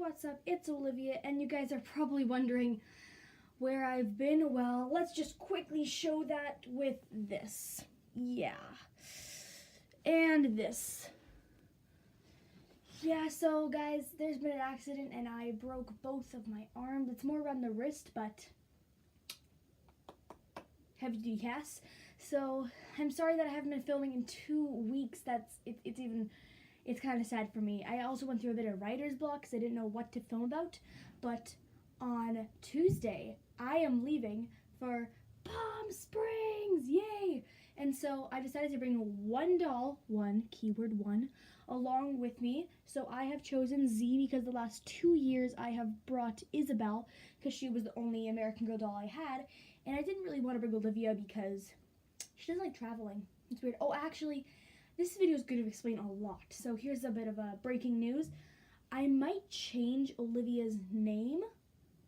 what's up? It's Olivia, and you guys are probably wondering where I've been. Well, let's just quickly show that with this. Yeah. And this. Yeah, so guys, there's been an accident and I broke both of my arms. It's more around the wrist, but heavy duty, yes. So I'm sorry that I haven't been filming in 2 weeks. It's kind of sad for me. I also went through a bit of writer's block because I didn't know what to film about. But on Tuesday, I am leaving for Palm Springs, yay! And so I decided to bring one doll, keyword one, along with me. So I have chosen Z because the last 2 years I have brought Isabel because she was the only American Girl doll I had. And I didn't really want to bring Olivia because she doesn't like traveling. It's weird. Oh, actually, this video is going to explain a lot. So here's a bit of breaking news. I might change Olivia's name.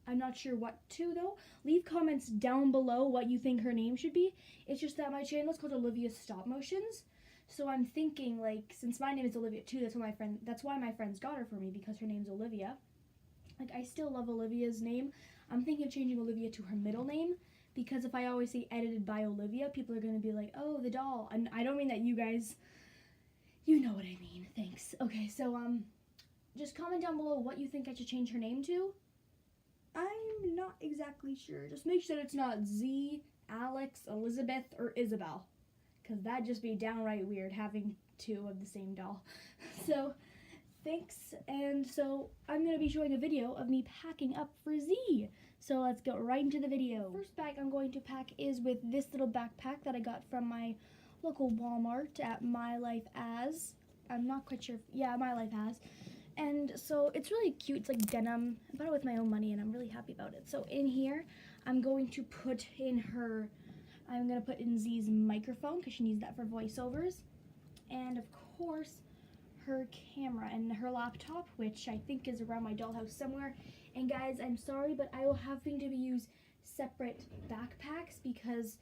I'm not sure what to, though. Leave comments down below what you think her name should be. It's just that my channel is called Olivia's Stop Motions. So I'm thinking, like, since my name is Olivia too, that's why my friends got her for me, because her name's Olivia. Like, I still love Olivia's name. I'm thinking of changing Olivia to her middle name, because if I always say edited by Olivia, people are going to be like, oh, the doll. And I don't mean that you guys, you know what I mean. Thanks. Okay, so just comment down below what you think I should change her name to. I'm not exactly sure. Just make sure it's not Z, Alex, Elizabeth, or Isabel, because that'd just be downright weird having 2 of the same doll. So thanks, and so I'm going to be showing a video of me packing up for Z. So let's go right into the video. First bag I'm going to pack is with this little backpack that I got from my local Walmart at My Life As. I'm not quite sure. Yeah, My Life As. And so it's really cute. It's like denim. I bought it with my own money and I'm really happy about it. So in here, I'm going to put in Z's microphone because she needs that for voiceovers. And of course, her camera and her laptop, which I think is around my dollhouse somewhere. And guys, I'm sorry, but I will have to use separate backpacks because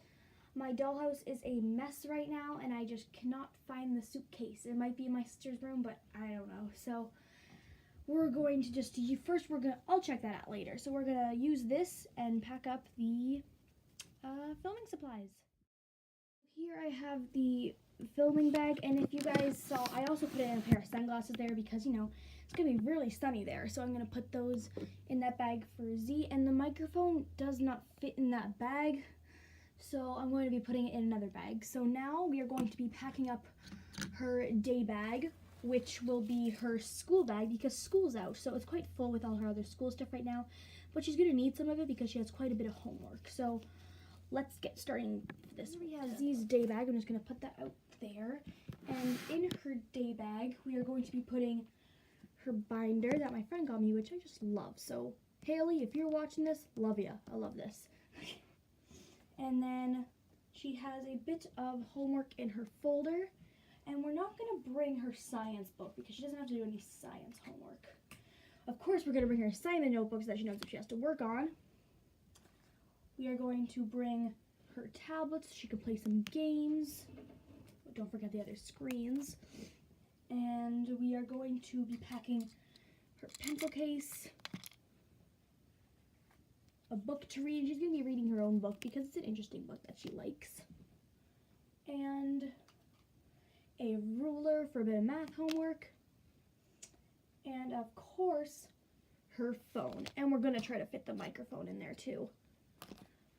my dollhouse is a mess right now and I just cannot find the suitcase. It might be in my sister's room, but I don't know. So we're going to I'll check that out later. So we're gonna use this and pack up the filming supplies. Here I have the filming bag, and if you guys saw, I also put in a pair of sunglasses there because, you know, it's gonna be really sunny there. So I'm gonna put those in that bag for Z, and the microphone does not fit in that bag, so I'm going to be putting it in another bag. So now we are going to be packing up her day bag, which will be her school bag because school's out. So it's quite full with all her other school stuff right now, but she's gonna need some of it because she has quite a bit of homework. So let's get starting with this. We have Z's day bag. I'm just gonna put that out there. And in her day bag, we are going to be putting her binder that my friend got me, which I just love. So Haley, if you're watching this, love ya. I love this. And then she has a bit of homework in her folder. And we're not going to bring her science book because she doesn't have to do any science homework. Of course, we're going to bring her assignment notebooks that she knows what she has to work on. We are going to bring her tablets so she can play some games. But don't forget the other screens. And we are going to be packing her pencil case, a book to read. She's going to be reading her own book because it's an interesting book that she likes. And a ruler for a bit of math homework, and of course her phone, and we're gonna try to fit the microphone in there too.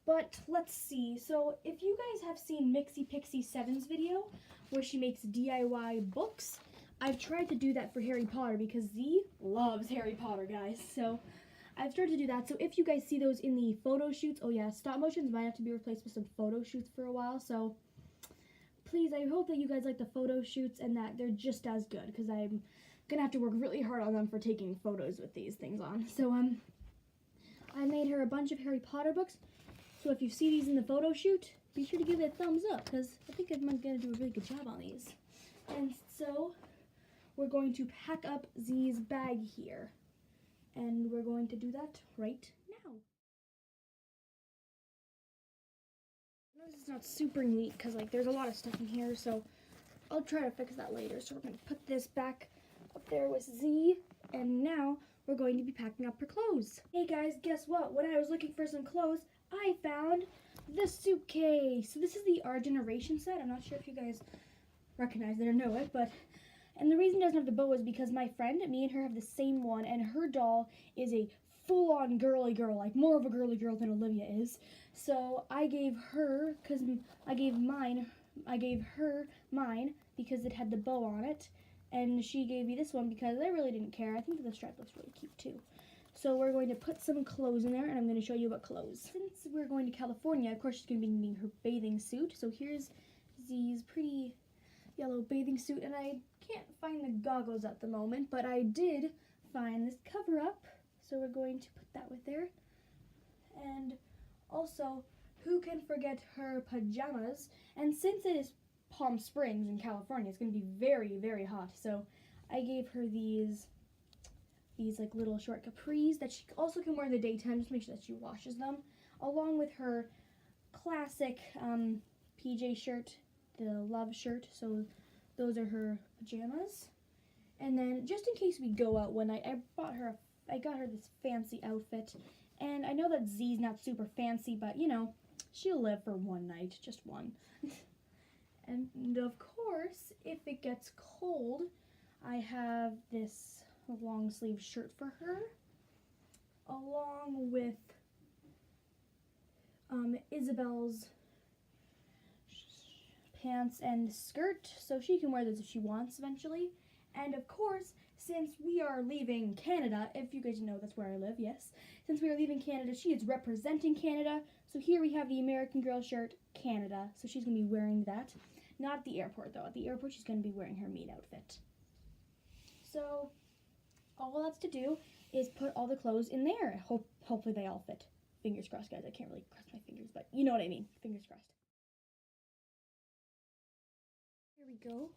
But let's see, so if you guys have seen Mixie Pixie 7's video where she makes DIY books, I've tried to do that for Harry Potter because Z loves Harry Potter, guys. So I've started to do that. So if you guys see those in the photo shoots, oh yeah, stop motions might have to be replaced with some photo shoots for a while, so please, I hope that you guys like the photo shoots and that they're just as good because I'm gonna have to work really hard on them for taking photos with these things on. So I made her a bunch of Harry Potter books. So if you see these in the photo shoot, be sure to give it a thumbs up because I think I'm gonna do a really good job on these. And so we're going to pack up Z's bag here, and we're going to do that right now. This is not super neat because like there's a lot of stuff in here, so I'll try to fix that later. So we're going to put this back up there with Z, and now we're going to be packing up her clothes. Hey guys, guess what? When I was looking for some clothes, I found the suitcase. So this is the Our Generation set. I'm not sure if you guys recognize it or know it, and the reason it doesn't have the bow is because my friend, me and her have the same one, and her doll is a full-on girly girl, like more of a girly girl than Olivia is. So I gave her, I gave her mine because it had the bow on it, and she gave me this one because I really didn't care. I think the stripe looks really cute too. So we're going to put some clothes in there, and I'm going to show you what clothes. Since we're going to California, of course she's going to be needing her bathing suit. So here's Z's pretty yellow bathing suit, and I can't find the goggles at the moment, but I did find this cover up. So we're going to put that with there. And also, who can forget her pajamas? And since it is Palm Springs in California, it's going to be very, very hot. So I gave her these like little short capris that she also can wear in the daytime. Just make sure that she washes them, along with her classic PJ shirt, the Love shirt. So those are her pajamas. And then just in case we go out one night, I got her this fancy outfit. And I know that Z's not super fancy, but you know, she'll live for one night, just one. And of course, if it gets cold, I have this long sleeve shirt for her, along with Isabel's pants and skirt, so she can wear those if she wants eventually. And of course, since we are leaving Canada, if you guys know that's where I live, yes. Since we are leaving Canada, she is representing Canada. So here we have the American Girl shirt, Canada. So she's going to be wearing that. Not at the airport, though. At the airport, she's going to be wearing her meat outfit. So all that's to do is put all the clothes in there. Hopefully they all fit. Fingers crossed, guys. I can't really cross my fingers, but you know what I mean. Fingers crossed. Here we go.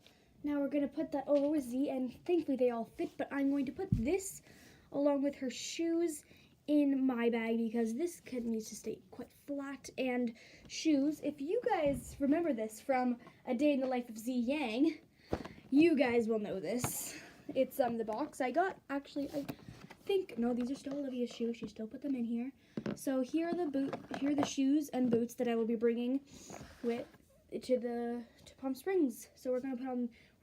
Now we're going to put that over with Z, and thankfully they all fit, but I'm going to put this along with her shoes in my bag because this kid needs to stay quite flat. And shoes, if you guys remember this from A Day in the Life of Z Yang, you guys will know this. It's the box I got. Actually, I think, no, these are still Olivia's shoes. She still put them in here. So here are the shoes and boots that I will be bringing to Palm Springs. So we're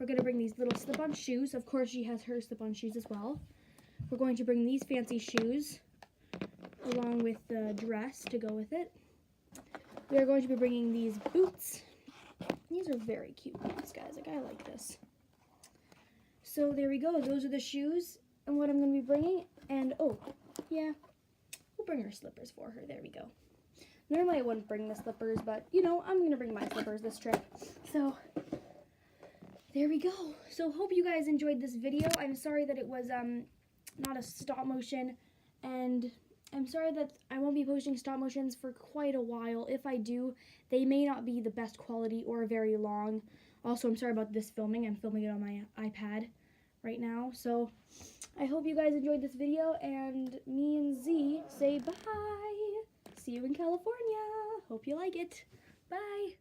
gonna bring these little slip-on shoes. Of course, she has her slip-on shoes as well. We're going to bring these fancy shoes along with the dress to go with it. We are going to be bringing these boots. These are very cute boots, guys. Like, I like this. So there we go. Those are the shoes and what I'm going to be bringing. And oh, yeah, we'll bring her slippers for her. There we go. Normally I wouldn't bring the slippers, but you know, I'm going to bring my slippers this trip. So there we go. So hope you guys enjoyed this video. I'm sorry that it was not a stop motion, and I'm sorry that I won't be posting stop motions for quite a while. If I do, they may not be the best quality or very long. Also, I'm sorry about this filming. I'm filming it on my iPad right now. So I hope you guys enjoyed this video, and me and Z say bye. See you in California. Hope you like it. Bye.